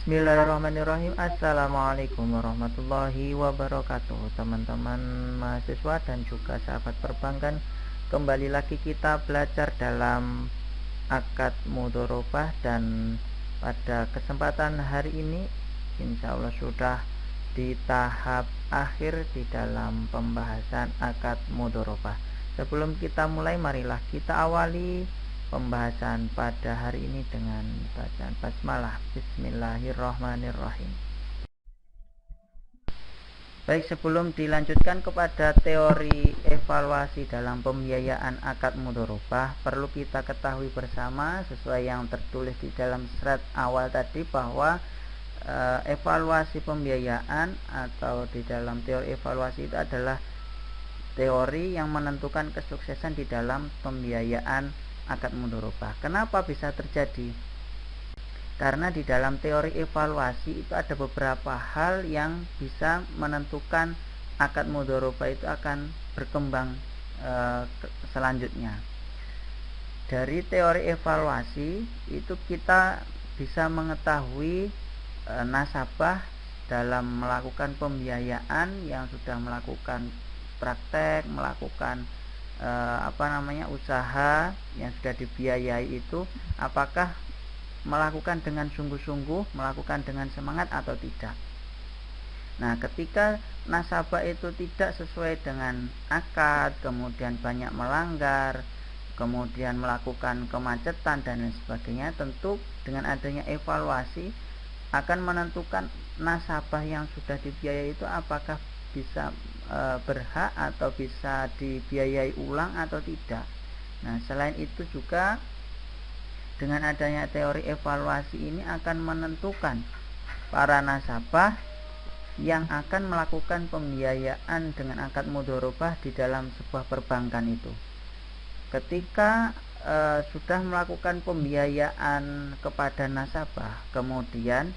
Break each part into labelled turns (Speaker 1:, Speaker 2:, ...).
Speaker 1: Bismillahirrahmanirrahim. Assalamualaikum warahmatullahi wabarakatuh. Teman-teman mahasiswa dan juga sahabat perbankan, kembali lagi kita belajar dalam akad mudharabah, dan pada kesempatan hari ini insya Allah sudah di tahap akhir di dalam pembahasan akad mudharabah. Sebelum kita mulai, marilah kita awali pembahasan pada hari ini dengan bacaan basmalah. Bismillahirrahmanirrahim. Baik, sebelum dilanjutkan kepada teori evaluasi dalam pembiayaan akad mudharabah, perlu kita ketahui bersama sesuai yang tertulis di dalam slide awal tadi bahwa evaluasi pembiayaan atau di dalam teori evaluasi itu adalah teori yang menentukan kesuksesan di dalam pembiayaan akad mudharabah. Kenapa bisa terjadi? Karena di dalam teori evaluasi itu ada beberapa hal yang bisa menentukan akad mudharabah itu akan berkembang selanjutnya. Dari teori evaluasi itu kita bisa mengetahui nasabah dalam melakukan pembiayaan yang sudah melakukan praktek, melakukan usaha yang sudah dibiayai itu, apakah melakukan dengan sungguh-sungguh, melakukan dengan semangat atau tidak. Nah, ketika nasabah itu tidak sesuai dengan akad, kemudian banyak melanggar, kemudian melakukan kemacetan dan lain sebagainya, tentu dengan adanya evaluasi akan menentukan nasabah yang sudah dibiayai itu apakah bisa berhak atau bisa dibiayai ulang atau tidak. Nah, selain itu juga dengan adanya teori evaluasi ini akan menentukan para nasabah yang akan melakukan pembiayaan dengan akad mudharabah di dalam sebuah perbankan itu. Ketika sudah melakukan pembiayaan kepada nasabah, kemudian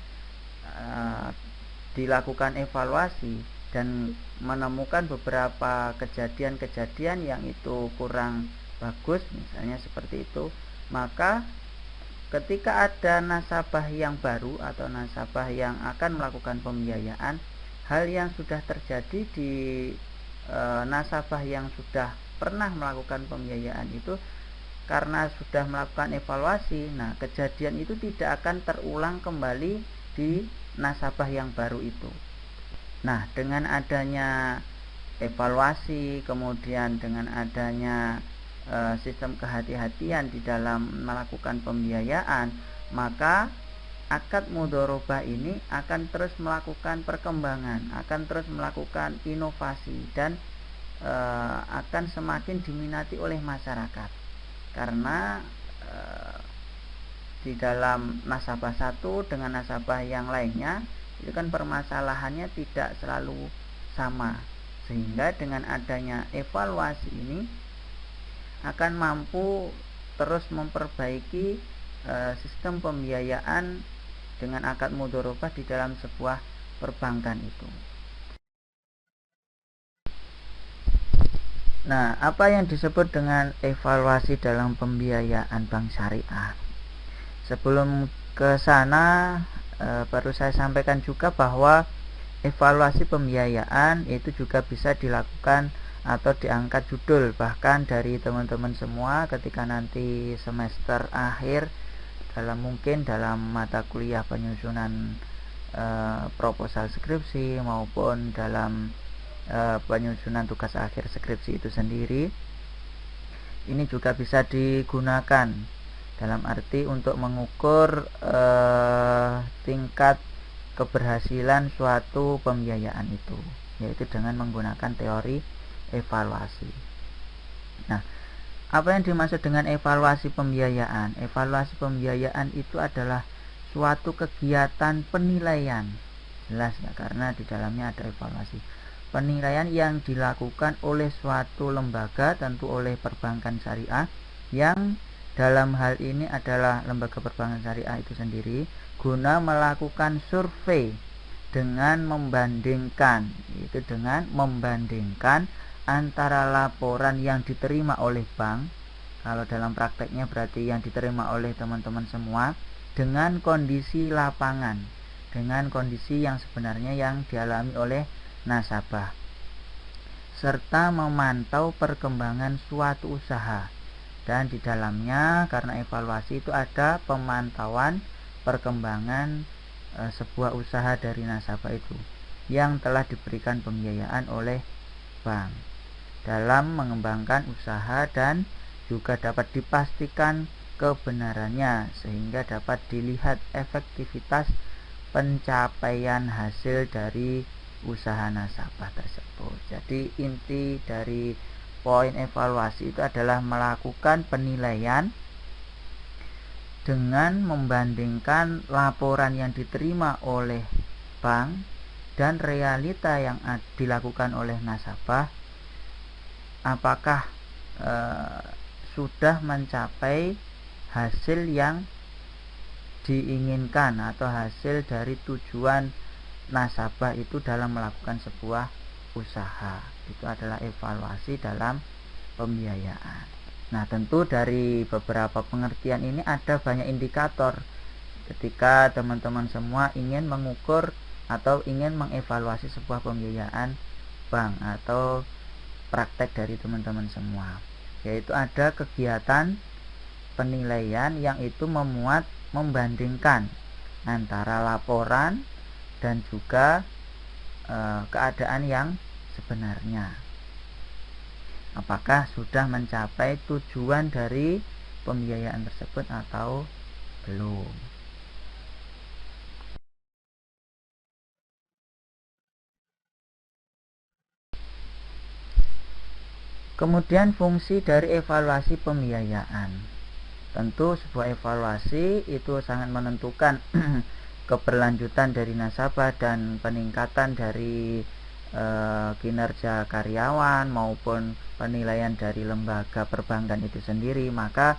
Speaker 1: dilakukan evaluasi dan menemukan beberapa kejadian-kejadian yang itu kurang bagus, misalnya seperti itu, maka ketika ada nasabah yang baru atau nasabah yang akan melakukan pembiayaan, hal yang sudah terjadi di nasabah yang sudah pernah melakukan pembiayaan itu, karena sudah melakukan evaluasi, nah kejadian itu tidak akan terulang kembali di nasabah yang baru itu. Nah, dengan adanya evaluasi, kemudian dengan adanya sistem kehati-hatian di dalam melakukan pembiayaan, maka akad mudharabah ini akan terus melakukan perkembangan, akan terus melakukan inovasi, dan akan semakin diminati oleh masyarakat. Karena di dalam nasabah satu dengan nasabah yang lainnya itu kan permasalahannya tidak selalu sama, sehingga dengan adanya evaluasi ini akan mampu terus memperbaiki sistem pembiayaan dengan akad mudharabah di dalam sebuah perbankan itu. Nah, apa yang disebut dengan evaluasi dalam pembiayaan bank syariah? Sebelum ke sana, perlu saya sampaikan juga bahwa evaluasi pembiayaan itu juga bisa dilakukan atau diangkat judul bahkan dari teman-teman semua ketika nanti semester akhir mungkin dalam mata kuliah penyusunan proposal skripsi maupun dalam penyusunan tugas akhir skripsi itu sendiri. Ini juga bisa digunakan dalam arti untuk mengukur tingkat keberhasilan suatu pembiayaan itu, yaitu dengan menggunakan teori evaluasi. Nah, apa yang dimaksud dengan evaluasi pembiayaan? Evaluasi pembiayaan itu adalah suatu kegiatan penilaian, jelas ya, karena di dalamnya ada evaluasi. Penilaian yang dilakukan oleh suatu lembaga, tentu oleh perbankan syariah, yang dalam hal ini adalah lembaga perbankan syariah itu sendiri, guna melakukan survei dengan membandingkan antara laporan yang diterima oleh bank, kalau dalam prakteknya berarti yang diterima oleh teman-teman semua, dengan kondisi lapangan, dengan kondisi yang sebenarnya yang dialami oleh nasabah, serta memantau perkembangan suatu usaha. Dan di dalamnya, karena evaluasi itu ada pemantauan perkembangan sebuah usaha dari nasabah itu yang telah diberikan pembiayaan oleh bank dalam mengembangkan usaha, dan juga dapat dipastikan kebenarannya sehingga dapat dilihat efektivitas pencapaian hasil dari usaha nasabah tersebut. Jadi inti dari poin evaluasi itu adalah melakukan penilaian dengan membandingkan laporan yang diterima oleh bank dan realita yang dilakukan oleh nasabah, apakah sudah mencapai hasil yang diinginkan atau hasil dari tujuan nasabah itu dalam melakukan sebuah usaha. Itu adalah evaluasi dalam pembiayaan. Nah, tentu dari beberapa pengertian ini ada banyak indikator ketika teman-teman semua ingin mengukur atau ingin mengevaluasi sebuah pembiayaan bank atau praktek dari teman-teman semua, yaitu ada kegiatan penilaian yang itu memuat membandingkan antara laporan dan juga keadaan yang sebenarnya, apakah sudah mencapai tujuan dari pembiayaan tersebut atau belum. Kemudian fungsi dari evaluasi pembiayaan. Tentu sebuah evaluasi itu sangat menentukan keberlanjutan dari nasabah dan peningkatan dari kinerja karyawan maupun penilaian dari lembaga perbankan itu sendiri. Maka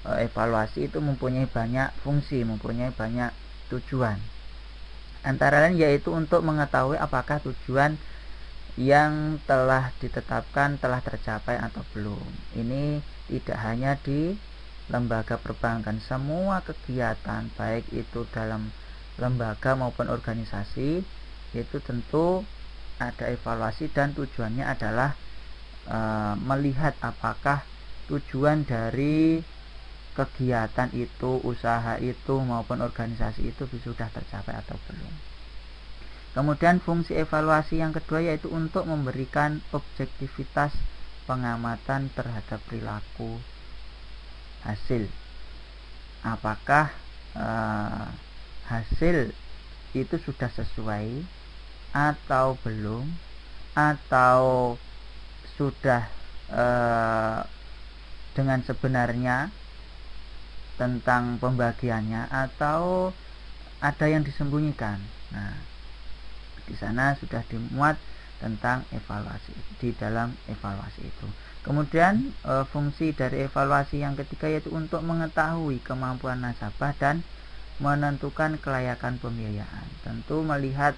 Speaker 1: evaluasi itu mempunyai banyak fungsi, mempunyai banyak tujuan. Antara lain yaitu untuk mengetahui apakah tujuan yang telah ditetapkan telah tercapai atau belum. Ini tidak hanya di lembaga perbankan, semua kegiatan baik itu dalam lembaga maupun organisasi itu tentu ada evaluasi, dan tujuannya adalah melihat apakah tujuan dari kegiatan itu, usaha itu maupun organisasi itu sudah tercapai atau belum. Kemudian fungsi evaluasi yang kedua yaitu untuk memberikan objektivitas pengamatan terhadap perilaku hasil. Apakah hasil itu sudah sesuai atau belum, atau sudah dengan sebenarnya tentang pembagiannya, atau ada yang disembunyikan. Nah, di sana sudah dimuat tentang evaluasi di dalam evaluasi itu. Kemudian fungsi dari evaluasi yang ketiga yaitu untuk mengetahui kemampuan nasabah dan menentukan kelayakan pembiayaan. Tentu melihat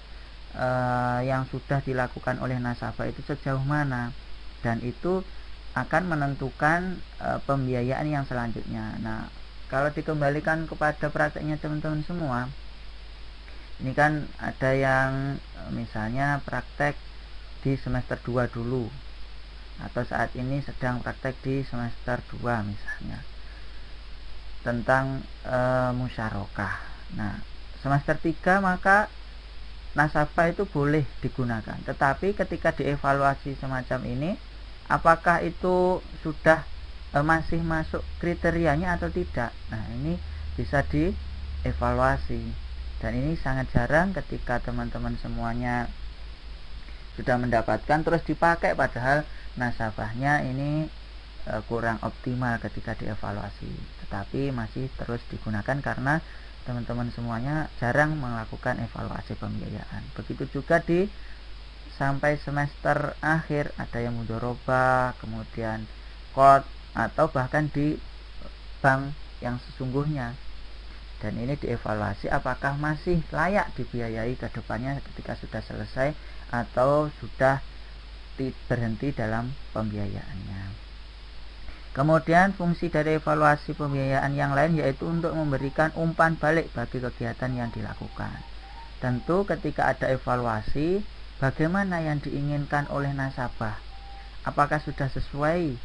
Speaker 1: yang sudah dilakukan oleh nasabah itu sejauh mana, dan itu akan menentukan pembiayaan yang selanjutnya. Nah, kalau dikembalikan kepada prakteknya teman-teman semua, ini kan ada yang misalnya praktek di semester 2 dulu, atau saat ini sedang praktek di semester 2 misalnya tentang musyarakah. Nah, semester 3 maka nasabah itu boleh digunakan, tetapi ketika dievaluasi semacam ini, apakah itu sudah masih masuk kriterianya atau tidak. Nah, ini bisa dievaluasi, dan ini sangat jarang ketika teman-teman semuanya sudah mendapatkan terus dipakai, padahal nasabahnya ini kurang optimal ketika dievaluasi, tetapi masih terus digunakan karena teman-teman semuanya jarang melakukan evaluasi pembiayaan. Begitu juga di sampai semester akhir, ada yang mudharabah, kemudian qard, atau bahkan di bank yang sesungguhnya, dan ini dievaluasi apakah masih layak dibiayai ke depannya ketika sudah selesai atau sudah berhenti dalam pembiayaannya. Kemudian fungsi dari evaluasi pembiayaan yang lain yaitu untuk memberikan umpan balik bagi kegiatan yang dilakukan. Tentu ketika ada evaluasi, bagaimana yang diinginkan oleh nasabah? Apakah sudah sesuai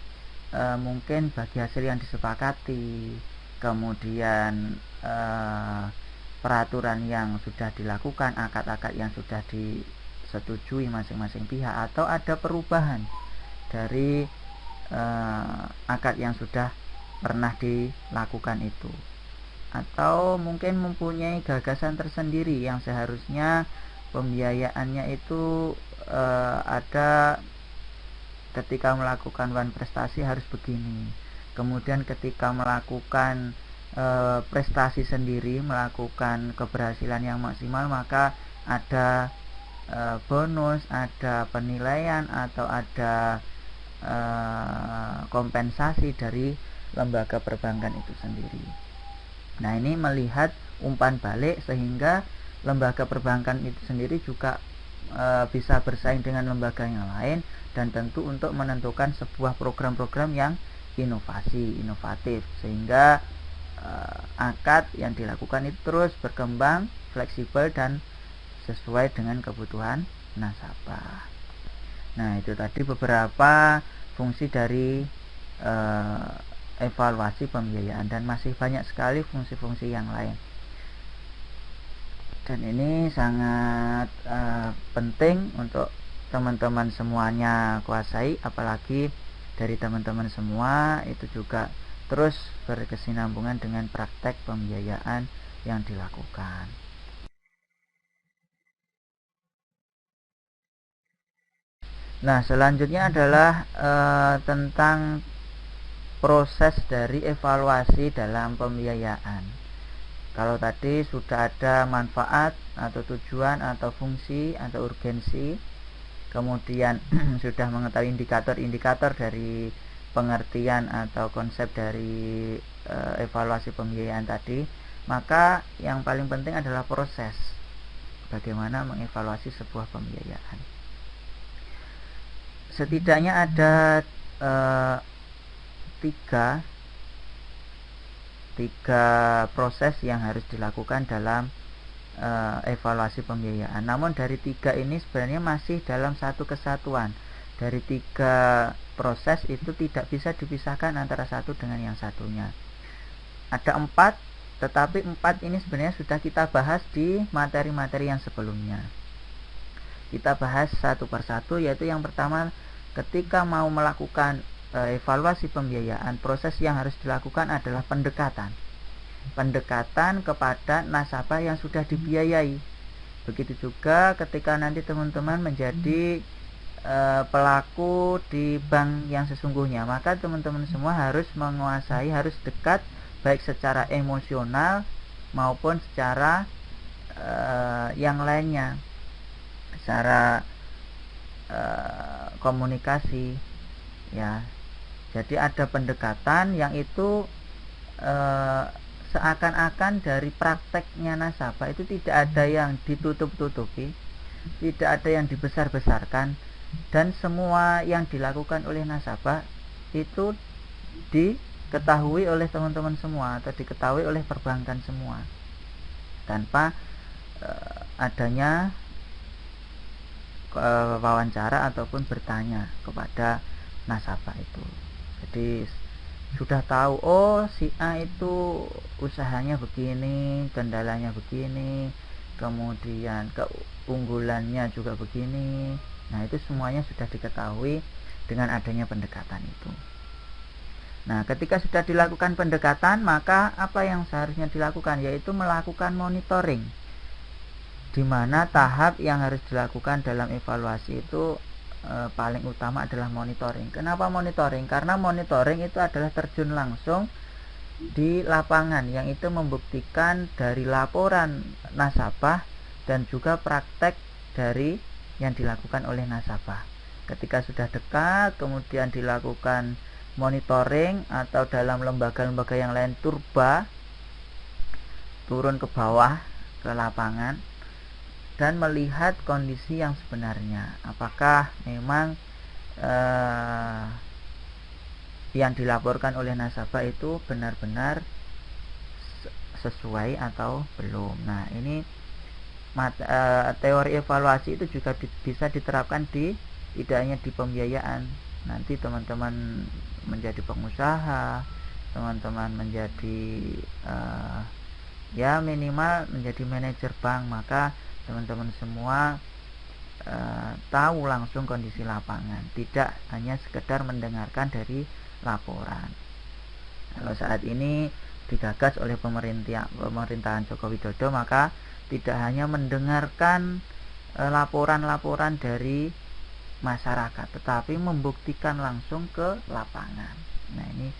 Speaker 1: mungkin bagi hasil yang disepakati, kemudian peraturan yang sudah dilakukan, akad-akad yang sudah disetujui masing-masing pihak, atau ada perubahan dari akad yang sudah pernah dilakukan itu, atau mungkin mempunyai gagasan tersendiri yang seharusnya pembiayaannya itu ada ketika melakukan one prestasi harus begini, kemudian ketika melakukan prestasi sendiri, melakukan keberhasilan yang maksimal, maka ada bonus, ada penilaian, atau ada kompensasi dari lembaga perbankan itu sendiri. Nah, ini melihat umpan balik sehingga lembaga perbankan itu sendiri juga bisa bersaing dengan lembaga yang lain, dan tentu untuk menentukan sebuah program-program yang inovatif, sehingga akad yang dilakukan itu terus berkembang, fleksibel, dan sesuai dengan kebutuhan nasabah. Nah, itu tadi beberapa fungsi dari evaluasi pembiayaan, dan masih banyak sekali fungsi-fungsi yang lain. Dan ini sangat penting untuk teman-teman semuanya kuasai, apalagi dari teman-teman semua itu juga terus berkesinambungan dengan praktek pembiayaan yang dilakukan. Nah, selanjutnya adalah tentang proses dari evaluasi dalam pembiayaan. Kalau tadi sudah ada manfaat atau tujuan atau fungsi atau urgensi, kemudian sudah mengetahui indikator-indikator dari pengertian atau konsep dari evaluasi pembiayaan tadi, maka yang paling penting adalah proses bagaimana mengevaluasi sebuah pembiayaan. Setidaknya ada tiga proses yang harus dilakukan dalam evaluasi pembiayaan. Namun dari tiga ini sebenarnya masih dalam satu kesatuan. Dari tiga proses itu tidak bisa dipisahkan antara satu dengan yang satunya. Ada 4, tetapi 4 ini sebenarnya sudah kita bahas di materi-materi yang sebelumnya. Kita bahas satu persatu, yaitu yang pertama, ketika mau melakukan evaluasi pembiayaan, proses yang harus dilakukan adalah pendekatan kepada nasabah yang sudah dibiayai. Begitu juga ketika nanti teman-teman menjadi pelaku di bank yang sesungguhnya, maka teman-teman semua harus menguasai, harus dekat baik secara emosional maupun secara yang lainnya, secara komunikasi, ya. Jadi ada pendekatan yang itu seakan-akan dari prakteknya nasabah itu tidak ada yang ditutup-tutupi, tidak ada yang dibesar-besarkan, dan semua yang dilakukan oleh nasabah itu diketahui oleh teman-teman semua atau diketahui oleh perbankan semua tanpa adanya wawancara ataupun bertanya kepada nasabah itu. Jadi sudah tahu, oh si A itu usahanya begini, kendalanya begini, kemudian keunggulannya juga begini. Nah, itu semuanya sudah diketahui dengan adanya pendekatan itu. Nah, ketika sudah dilakukan pendekatan, maka apa yang seharusnya dilakukan, yaitu melakukan monitoring, di mana tahap yang harus dilakukan dalam evaluasi itu paling utama adalah monitoring. Kenapa monitoring? Karena monitoring itu adalah terjun langsung di lapangan, yang itu membuktikan dari laporan nasabah dan juga praktek dari yang dilakukan oleh nasabah. Ketika sudah dekat, kemudian dilakukan monitoring, atau dalam lembaga-lembaga yang lain turba, turun ke bawah ke lapangan dan melihat kondisi yang sebenarnya, apakah memang yang dilaporkan oleh nasabah itu benar-benar sesuai atau belum. Nah, ini teori evaluasi itu juga bisa diterapkan tidak hanya di pembiayaan. Nanti teman-teman menjadi pengusaha, teman-teman menjadi ya minimal menjadi manajer bank, maka teman-teman semua tahu langsung kondisi lapangan, tidak hanya sekedar mendengarkan dari laporan. Kalau saat ini digagas oleh pemerintahan Joko Widodo, maka tidak hanya mendengarkan laporan-laporan dari masyarakat, tetapi membuktikan langsung ke lapangan. Nah, ini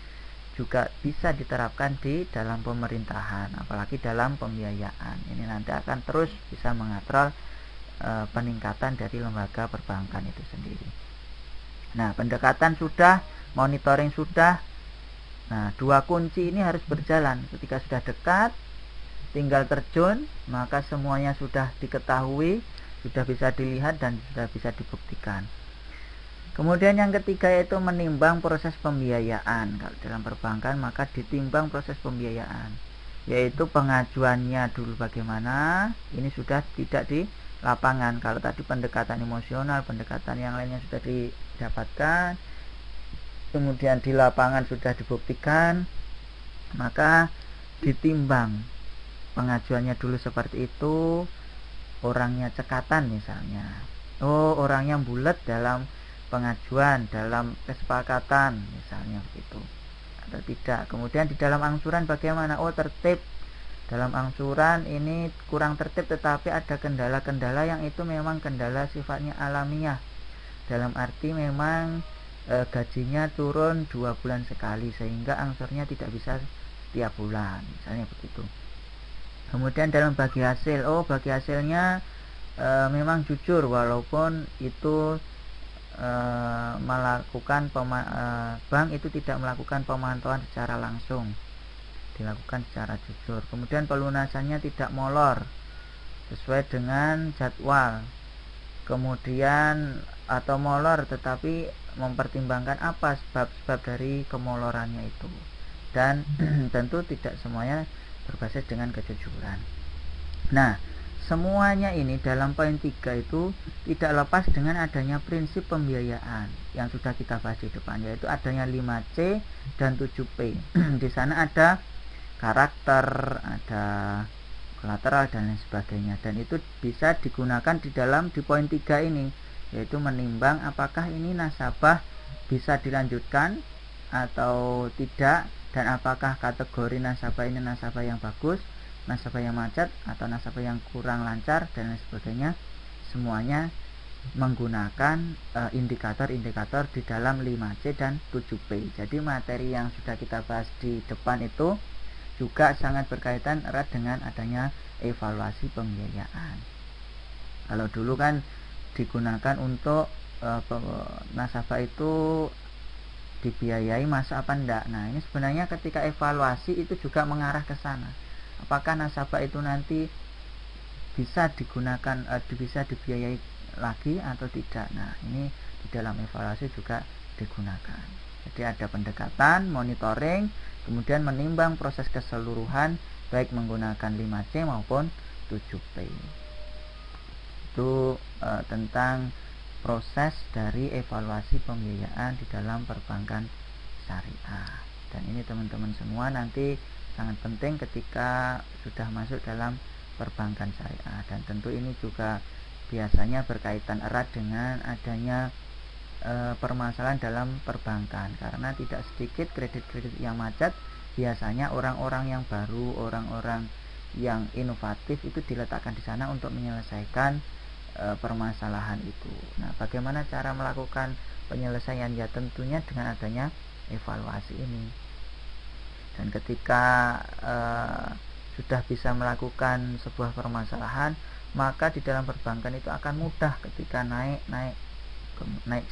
Speaker 1: juga bisa diterapkan di dalam pemerintahan, apalagi dalam pembiayaan. Ini nanti akan terus bisa mengatrol peningkatan dari lembaga perbankan itu sendiri. Nah, pendekatan sudah, monitoring sudah. Nah, dua kunci ini harus berjalan. Ketika sudah dekat, tinggal terjun, maka semuanya sudah diketahui, sudah bisa dilihat dan sudah bisa dibuktikan. Kemudian yang ketiga yaitu menimbang proses pembiayaan. Kalau dalam perbankan maka ditimbang proses pembiayaan, yaitu pengajuannya dulu bagaimana. Ini sudah tidak di lapangan. Kalau tadi pendekatan emosional, pendekatan yang lainnya sudah didapatkan, kemudian di lapangan sudah dibuktikan, maka ditimbang pengajuannya dulu seperti itu. Orangnya cekatan misalnya, orangnya bulat dalam pengajuan, dalam kesepakatan misalnya begitu, atau tidak. Kemudian di dalam angsuran bagaimana? Tertib. Dalam angsuran ini kurang tertib, tetapi ada kendala-kendala yang itu memang kendala sifatnya alamiah, dalam arti memang gajinya turun 2 bulan sekali sehingga angsurnya tidak bisa setiap bulan, misalnya begitu. Kemudian dalam bagi hasil, bagi hasilnya memang jujur walaupun itu melakukan bank itu tidak melakukan pemantauan secara langsung, dilakukan secara jujur. Kemudian pelunasannya tidak molor, sesuai dengan jadwal. Kemudian atau molor tetapi mempertimbangkan apa sebab-sebab dari kemolorannya itu. Dan tentu tidak semuanya berbasis dengan kejujuran. Nah, semuanya ini dalam poin 3 itu tidak lepas dengan adanya prinsip pembiayaan yang sudah kita bahas di depan, yaitu adanya 5C dan 7P. Di sana ada karakter, ada kolateral dan lain sebagainya, dan itu bisa digunakan di poin 3 ini, yaitu menimbang apakah ini nasabah bisa dilanjutkan atau tidak, dan apakah kategori nasabah ini nasabah yang bagus, nasabah yang macet, atau nasabah yang kurang lancar dan lain sebagainya. Semuanya menggunakan indikator-indikator di dalam 5C dan 7P. Jadi materi yang sudah kita bahas di depan itu juga sangat berkaitan erat dengan adanya evaluasi pembiayaan. Kalau dulu kan digunakan untuk nasabah itu dibiayai masuk apa enggak. Nah, ini sebenarnya ketika evaluasi itu juga mengarah ke sana. Apakah nasabah itu nanti bisa digunakan, bisa dibiayai lagi atau tidak. Nah, ini di dalam evaluasi juga digunakan. Jadi ada pendekatan, monitoring, kemudian menimbang proses keseluruhan baik menggunakan 5C maupun 7P. Itu tentang proses dari evaluasi pembiayaan di dalam perbankan syariah. Dan ini teman-teman semua nanti sangat penting ketika sudah masuk dalam perbankan syariah. Dan tentu ini juga biasanya berkaitan erat dengan adanya permasalahan dalam perbankan, karena tidak sedikit kredit-kredit yang macet. Biasanya orang-orang yang baru, orang-orang yang inovatif itu diletakkan di sana untuk menyelesaikan permasalahan itu. Nah, bagaimana cara melakukan penyelesaian? Ya tentunya dengan adanya evaluasi ini. Dan ketika sudah bisa melakukan sebuah permasalahan, maka di dalam perbankan itu akan mudah ketika naik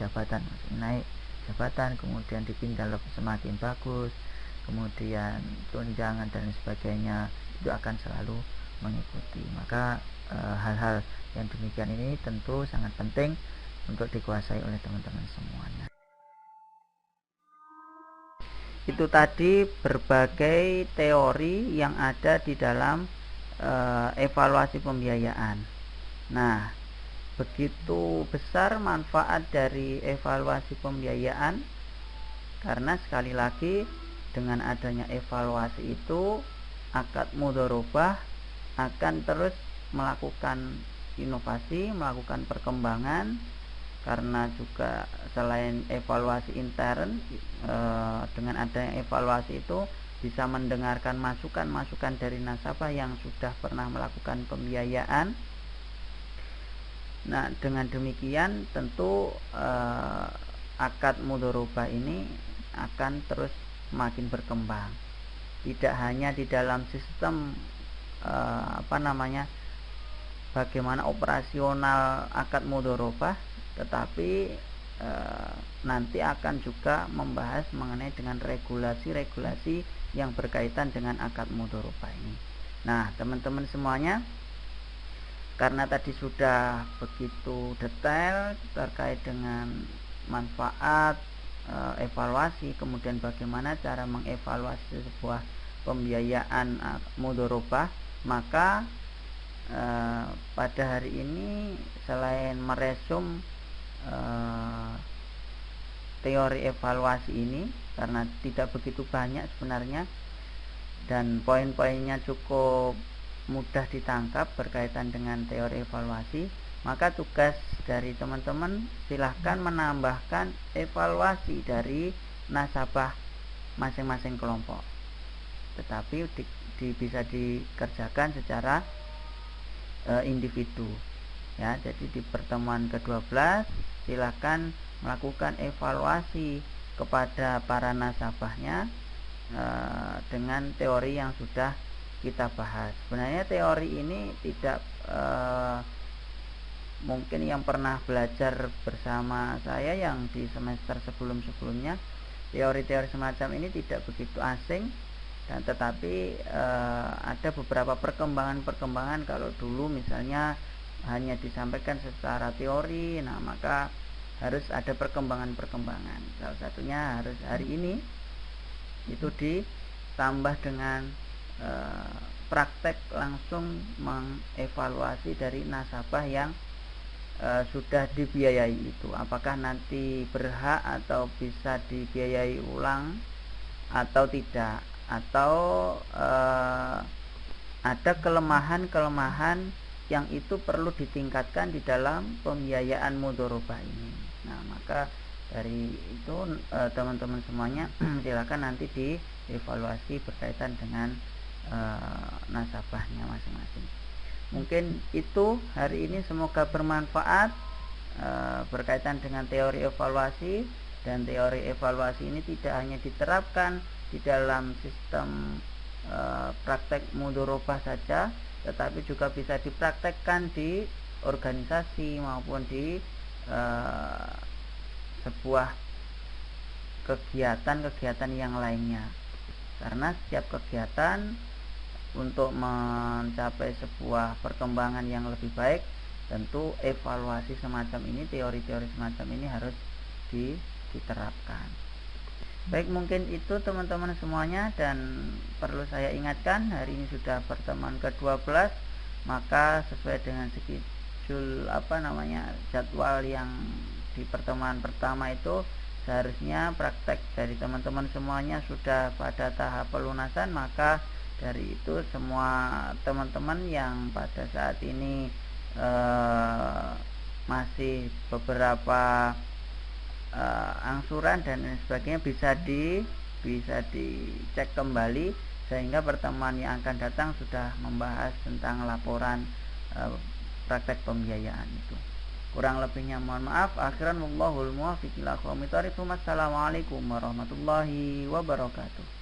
Speaker 1: jabatan, kemudian dipindah semakin bagus, kemudian tunjangan dan sebagainya, itu akan selalu mengikuti. Maka hal-hal yang demikian ini tentu sangat penting untuk dikuasai oleh teman-teman semuanya. Itu tadi berbagai teori yang ada di dalam evaluasi pembiayaan. Nah, begitu besar manfaat dari evaluasi pembiayaan karena sekali lagi dengan adanya evaluasi itu akad mudharabah akan terus melakukan inovasi, melakukan perkembangan, karena juga selain evaluasi intern dengan adanya evaluasi itu bisa mendengarkan masukan-masukan dari nasabah yang sudah pernah melakukan pembiayaan. Nah, dengan demikian tentu akad mudharabah ini akan terus makin berkembang. Tidak hanya di dalam sistem bagaimana operasional akad mudharabah, tetapi nanti akan juga membahas mengenai dengan regulasi-regulasi yang berkaitan dengan akad mudharabah ini. Nah, teman-teman semuanya, karena tadi sudah begitu detail terkait dengan manfaat evaluasi, kemudian bagaimana cara mengevaluasi sebuah pembiayaan mudharabah, maka pada hari ini selain meresum teori evaluasi ini, karena tidak begitu banyak sebenarnya dan poin-poinnya cukup mudah ditangkap berkaitan dengan teori evaluasi, maka tugas dari teman-teman silahkan menambahkan evaluasi dari nasabah masing-masing kelompok, tetapi bisa dikerjakan secara individu ya. Jadi di pertemuan ke-12 silakan melakukan evaluasi kepada para nasabahnya dengan teori yang sudah kita bahas. Sebenarnya teori ini tidak mungkin yang pernah belajar bersama saya yang di semester sebelum-sebelumnya, teori-teori semacam ini tidak begitu asing, dan tetapi ada beberapa perkembangan-perkembangan. Kalau dulu misalnya hanya disampaikan secara teori, nah maka harus ada perkembangan-perkembangan. Salah satunya harus hari ini itu ditambah dengan praktek langsung mengevaluasi dari nasabah yang sudah dibiayai itu, apakah nanti berhak atau bisa dibiayai ulang atau tidak, atau ada kelemahan-kelemahan yang itu perlu ditingkatkan di dalam pembiayaan mudharabah ini. Nah, maka dari itu teman-teman semuanya silakan nanti dievaluasi berkaitan dengan nasabahnya masing-masing. Mungkin itu hari ini, semoga bermanfaat berkaitan dengan teori evaluasi. Dan teori evaluasi ini tidak hanya diterapkan di dalam sistem praktek mudharabah saja, tetapi juga bisa dipraktekkan di organisasi maupun di sebuah kegiatan-kegiatan yang lainnya. Karena setiap kegiatan untuk mencapai sebuah perkembangan yang lebih baik, tentu evaluasi semacam ini, teori-teori semacam ini harus diterapkan. Baik, mungkin itu teman-teman semuanya, dan perlu saya ingatkan hari ini sudah pertemuan ke-12, maka sesuai dengan schedule jadwal yang di pertemuan pertama itu seharusnya praktek dari teman-teman semuanya sudah pada tahap pelunasan. Maka dari itu semua teman-teman yang pada saat ini masih beberapa angsuran dan lain sebagainya bisa dicek kembali, sehingga pertemuan yang akan datang sudah membahas tentang laporan praktek pembiayaan itu. Kurang lebihnya mohon maaf. Akhiran wallahul muwaffiq ila aqwamit thoriq. Wassalamualaikum warahmatullahi wabarakatuh.